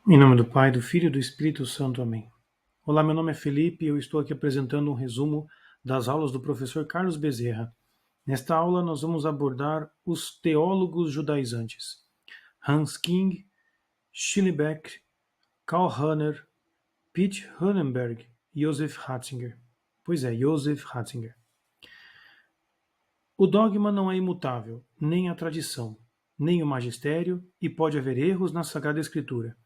Em nome do Pai, do Filho e do Espírito Santo. Amém. Olá, meu nome é Felipe e eu estou aqui apresentando um resumo das aulas do professor Carlos Bezerra. Nesta aula, nós vamos abordar os teólogos judaizantes: Hans King, Schillebeck, Karl Rahner, Piet Hohenberg e Joseph Ratzinger. Pois é, Joseph Ratzinger. O dogma não é imutável, nem a tradição, nem o magistério, e pode haver erros na Sagrada Escritura.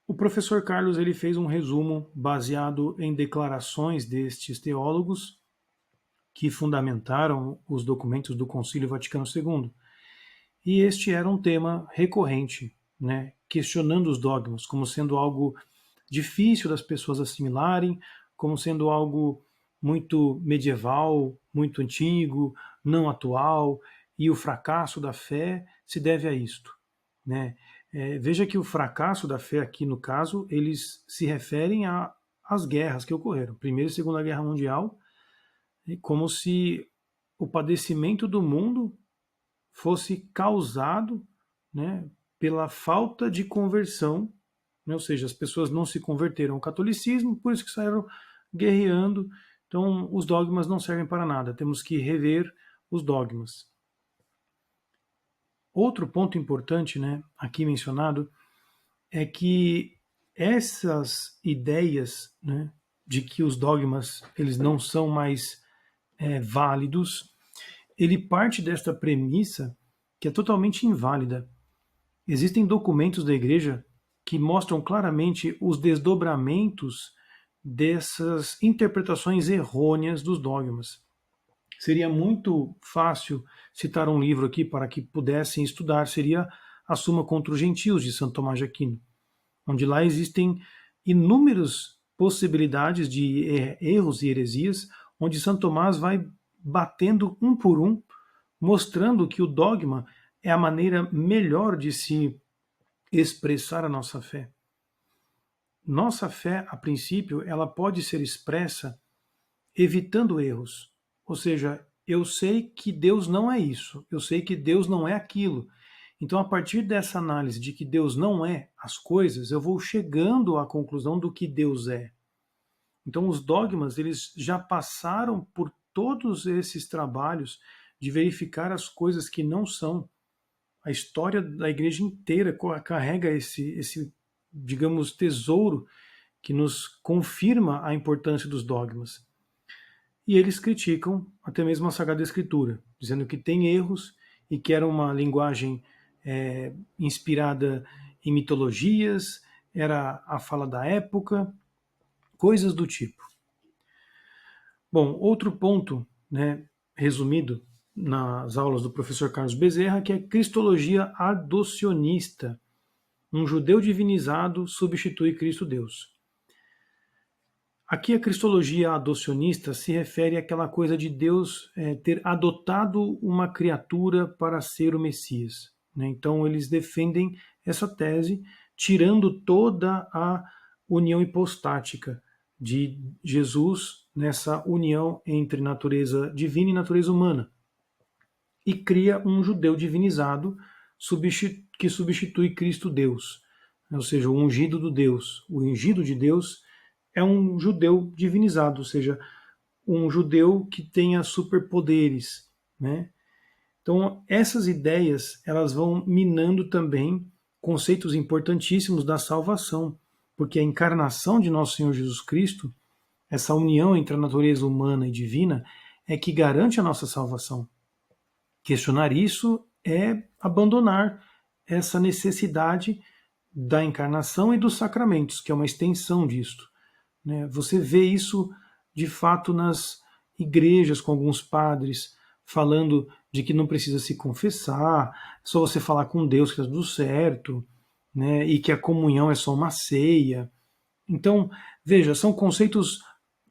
O professor Carlos ele fez um resumo baseado em declarações destes teólogos que fundamentaram os documentos do Concílio Vaticano II. E este era um tema recorrente, né, questionando os dogmas como sendo algo difícil das pessoas assimilarem, como sendo algo muito medieval, muito antigo, não atual, e o fracasso da fé se deve a isto, né? Veja que o fracasso da fé aqui, no caso, eles se referem às guerras que ocorreram, Primeira e Segunda Guerra Mundial, como se o padecimento do mundo fosse causado, né, pela falta de conversão, né, ou seja, as pessoas não se converteram ao catolicismo, por isso que saíram guerreando. Então, os dogmas não servem para nada, temos que rever os dogmas. Outro ponto importante, né, aqui mencionado, é que essas ideias, né, de que os dogmas eles não são mais válidos, ele parte desta premissa que é totalmente inválida. Existem documentos da Igreja que mostram claramente os desdobramentos dessas interpretações errôneas dos dogmas. Seria muito fácil citar um livro aqui para que pudessem estudar, seria A Suma contra os Gentios, de Santo Tomás de Aquino, onde lá existem inúmeras possibilidades de erros e heresias, onde Santo Tomás vai batendo um por um, mostrando que o dogma é a maneira melhor de se expressar a nossa fé. Nossa fé, a princípio, ela pode ser expressa evitando erros. Ou seja, eu sei que Deus não é isso, eu sei que Deus não é aquilo. Então, a partir dessa análise de que Deus não é as coisas, eu vou chegando à conclusão do que Deus é. Então, os dogmas, eles já passaram por todos esses trabalhos de verificar as coisas que não são. A história da igreja inteira carrega esse, digamos, tesouro que nos confirma a importância dos dogmas. E eles criticam até mesmo a Sagrada Escritura, dizendo que tem erros e que era uma linguagem inspirada em mitologias, era a fala da época, coisas do tipo. Bom, outro ponto, né, resumido nas aulas do professor Carlos Bezerra, que é Cristologia adocionista. Um judeu divinizado substitui Cristo Deus. Aqui a cristologia adocionista se refere àquela coisa de Deus ter adotado uma criatura para ser o Messias, né? Então eles defendem essa tese, tirando toda a união hipostática de Jesus nessa união entre natureza divina e natureza humana. E cria um judeu divinizado que substitui Cristo Deus, ou seja, o ungido do Deus. O ungido de Deus é um judeu divinizado, ou seja, um judeu que tenha superpoderes, né? Então, essas ideias, elas vão minando também conceitos importantíssimos da salvação, porque a encarnação de nosso Senhor Jesus Cristo, essa união entre a natureza humana e divina, é que garante a nossa salvação. Questionar isso é abandonar essa necessidade da encarnação e dos sacramentos, que é uma extensão disto. Você vê isso de fato nas igrejas, com alguns padres falando de que não precisa se confessar, só você falar com Deus que está tudo certo, né, e que a comunhão é só uma ceia. Então, veja, são conceitos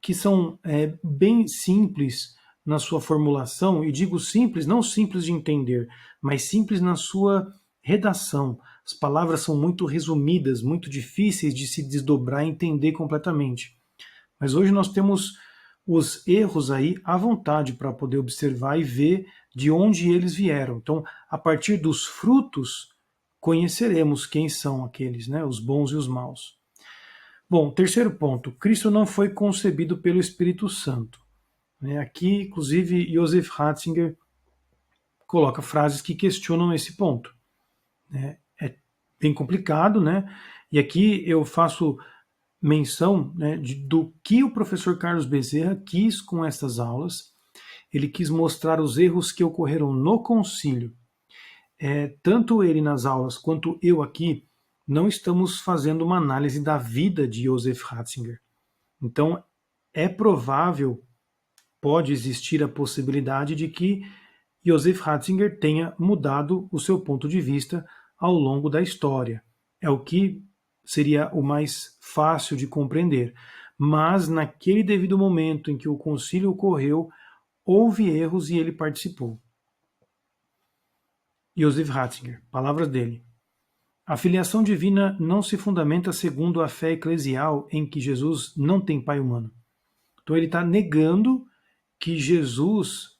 que são bem simples na sua formulação, e digo simples, não simples de entender, mas simples na sua redação. As palavras são muito resumidas, muito difíceis de se desdobrar e entender completamente. Mas hoje nós temos os erros aí à vontade para poder observar e ver de onde eles vieram. Então, a partir dos frutos, conheceremos quem são aqueles, né, os bons e os maus. Bom, terceiro ponto, Cristo não foi concebido pelo Espírito Santo. Aqui, inclusive, Joseph Ratzinger coloca frases que questionam esse ponto. É bem complicado, né? E aqui eu faço menção, né, do que o professor Carlos Bezerra quis com essas aulas. Ele quis mostrar os erros que ocorreram no concílio. Tanto ele nas aulas quanto eu aqui não estamos fazendo uma análise da vida de Joseph Ratzinger. Então, é provável, pode existir a possibilidade de que Joseph Ratzinger tenha mudado o seu ponto de vista ao longo da história. É o que seria o mais fácil de compreender. Mas, naquele devido momento em que o concílio ocorreu, houve erros e ele participou. Joseph Ratzinger, palavras dele. A filiação divina não se fundamenta segundo a fé eclesial em que Jesus não tem pai humano. Então ele está negando que Jesus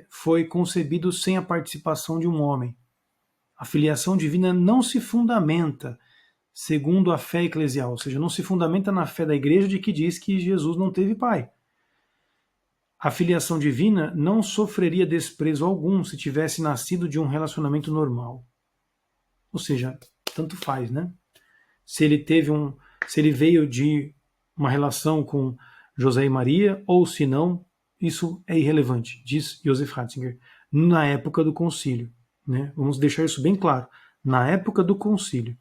foi concebido sem a participação de um homem. A filiação divina não se fundamenta segundo a fé eclesial, ou seja, não se fundamenta na fé da igreja de que diz que Jesus não teve pai. A filiação divina não sofreria desprezo algum se tivesse nascido de um relacionamento normal. Ou seja, tanto faz, né? Se ele veio de uma relação com José e Maria, ou se não, isso é irrelevante, diz Joseph Ratzinger, na época do concílio. Né? Vamos deixar isso bem claro. Na época do concílio.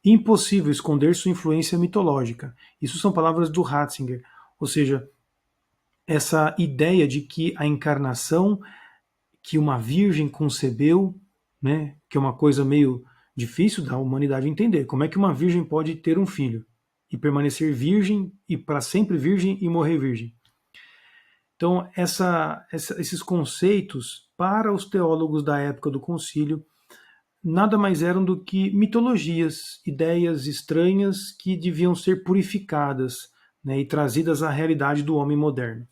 Impossível esconder sua influência mitológica. Isso são palavras do Ratzinger. Ou seja, essa ideia de que a encarnação que uma virgem concebeu, né, que é uma coisa meio difícil da humanidade entender. Como é que uma virgem pode ter um filho e permanecer virgem e para sempre virgem e morrer virgem? Então, esses conceitos, para os teólogos da época do concílio, nada mais eram do que mitologias, ideias estranhas que deviam ser purificadas, né, e trazidas à realidade do homem moderno.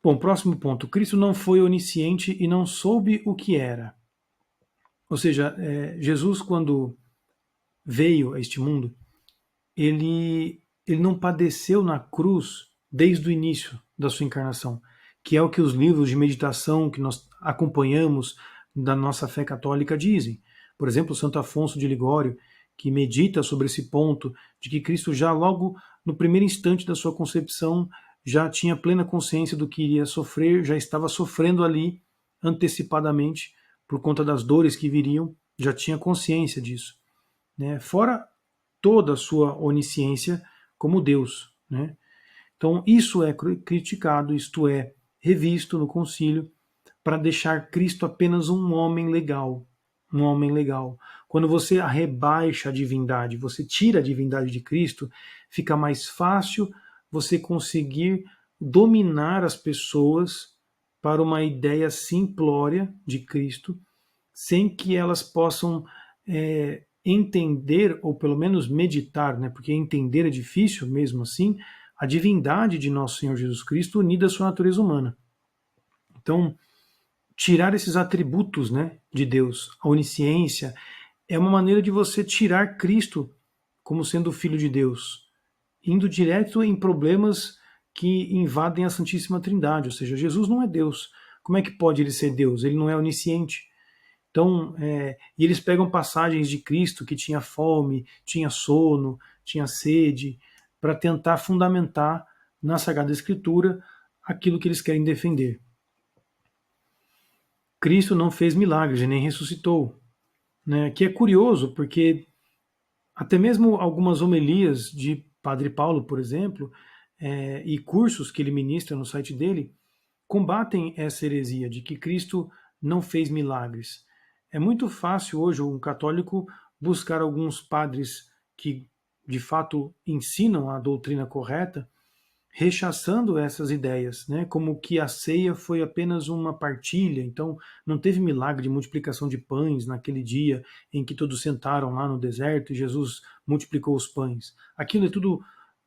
Bom, próximo ponto. Cristo não foi onisciente e não soube o que era. Ou seja, Jesus, quando veio a este mundo, ele não padeceu na cruz desde o início da sua encarnação, que é o que os livros de meditação que nós acompanhamos da nossa fé católica dizem. Por exemplo, Santo Afonso de Ligório, que medita sobre esse ponto de que Cristo já logo no primeiro instante da sua concepção já tinha plena consciência do que iria sofrer, já estava sofrendo ali antecipadamente por conta das dores que viriam, já tinha consciência disso. Né? Fora toda a sua onisciência como Deus. Né? Então, isso é criticado, isto é revisto no concílio, para deixar Cristo apenas um homem legal. Um homem legal. Quando você rebaixa a divindade, você tira a divindade de Cristo, fica mais fácil você conseguir dominar as pessoas para uma ideia simplória de Cristo, sem que elas possam entender, ou pelo menos meditar, né, porque entender é difícil mesmo assim, a divindade de nosso Senhor Jesus Cristo unida à sua natureza humana. Então, tirar esses atributos, né, de Deus, a onisciência, é uma maneira de você tirar Cristo como sendo o Filho de Deus, indo direto em problemas que invadem a Santíssima Trindade, ou seja, Jesus não é Deus. Como é que pode ele ser Deus? Ele não é onisciente. Então, e eles pegam passagens de Cristo que tinha fome, tinha sono, tinha sede, para tentar fundamentar na Sagrada Escritura aquilo que eles querem defender. Cristo não fez milagres e nem ressuscitou. Né? Que é curioso, porque até mesmo algumas homilias de Padre Paulo, por exemplo, e cursos que ele ministra no site dele, combatem essa heresia de que Cristo não fez milagres. É muito fácil hoje um católico buscar alguns padres que de fato ensinam a doutrina correta, rechaçando essas ideias, né? Como que a ceia foi apenas uma partilha, então não teve milagre de multiplicação de pães naquele dia em que todos sentaram lá no deserto e Jesus multiplicou os pães. Aquilo é tudo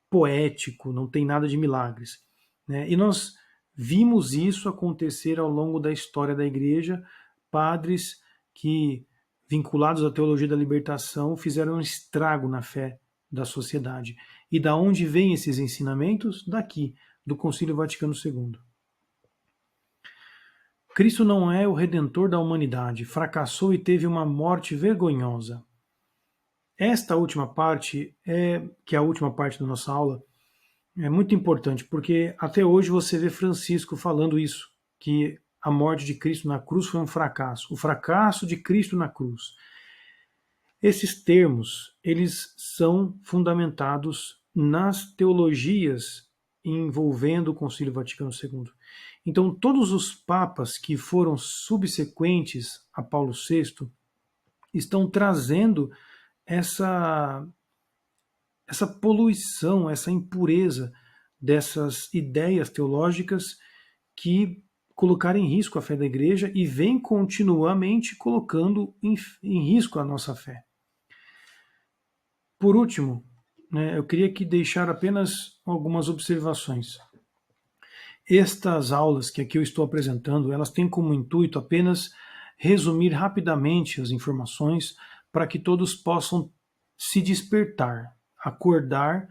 poético, não tem nada de milagres. Né? E nós vimos isso acontecer ao longo da história da igreja, padres que, vinculados à teologia da libertação, fizeram um estrago na fé da sociedade. E da onde vêm esses ensinamentos? Daqui, do Concílio Vaticano II. Cristo não é o redentor da humanidade, fracassou e teve uma morte vergonhosa. Esta última parte, que é a última parte da nossa aula, é muito importante, porque até hoje você vê Francisco falando isso, que a morte de Cristo na cruz foi um fracasso, o fracasso de Cristo na cruz. Esses termos, eles são fundamentados nas teologias envolvendo o Concílio Vaticano II. Então, todos os papas que foram subsequentes a Paulo VI estão trazendo essa poluição, essa impureza dessas ideias teológicas que colocaram em risco a fé da igreja e vem continuamente colocando em risco a nossa fé. Por último, eu queria aqui deixar apenas algumas observações. Estas aulas que aqui eu estou apresentando, elas têm como intuito apenas resumir rapidamente as informações para que todos possam se despertar, acordar,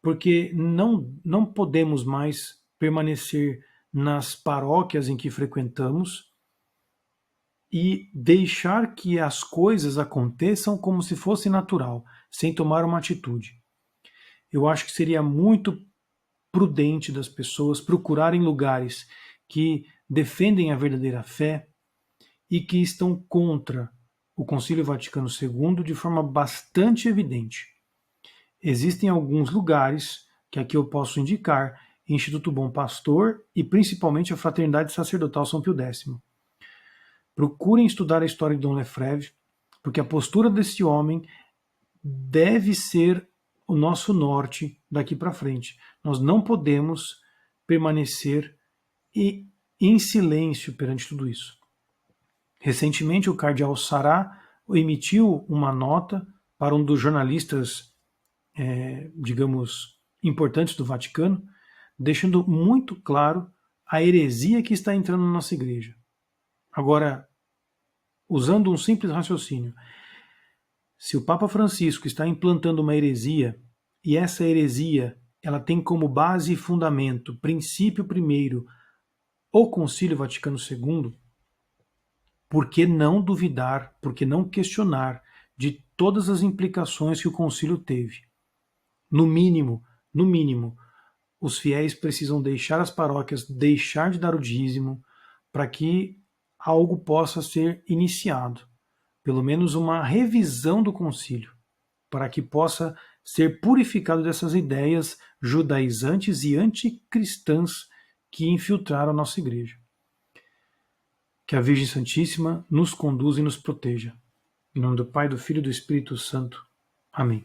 porque não podemos mais permanecer nas paróquias em que frequentamos e deixar que as coisas aconteçam como se fosse natural, sem tomar uma atitude. Eu acho que seria muito prudente das pessoas procurarem lugares que defendem a verdadeira fé e que estão contra o Concílio Vaticano II de forma bastante evidente. Existem alguns lugares que aqui eu posso indicar, Instituto Bom Pastor e principalmente a Fraternidade Sacerdotal São Pio X. Procurem estudar a história de Dom Lefebvre, porque a postura desse homem deve ser o nosso norte daqui para frente. Nós não podemos permanecer em silêncio perante tudo isso. Recentemente, o cardeal Sará emitiu uma nota para um dos jornalistas, digamos, importantes do Vaticano, deixando muito claro a heresia que está entrando na nossa igreja. Agora, usando um simples raciocínio, se o Papa Francisco está implantando uma heresia, e essa heresia ela tem como base e fundamento, princípio primeiro, o Concílio Vaticano II, por que não duvidar, por que não questionar de todas as implicações que o concílio teve? No mínimo, os fiéis precisam deixar as paróquias, deixar de dar o dízimo, para que algo possa ser iniciado, pelo menos uma revisão do concílio, para que possa ser purificado dessas ideias judaizantes e anticristãs que infiltraram a nossa igreja. Que a Virgem Santíssima nos conduza e nos proteja. Em nome do Pai, do Filho e do Espírito Santo. Amém.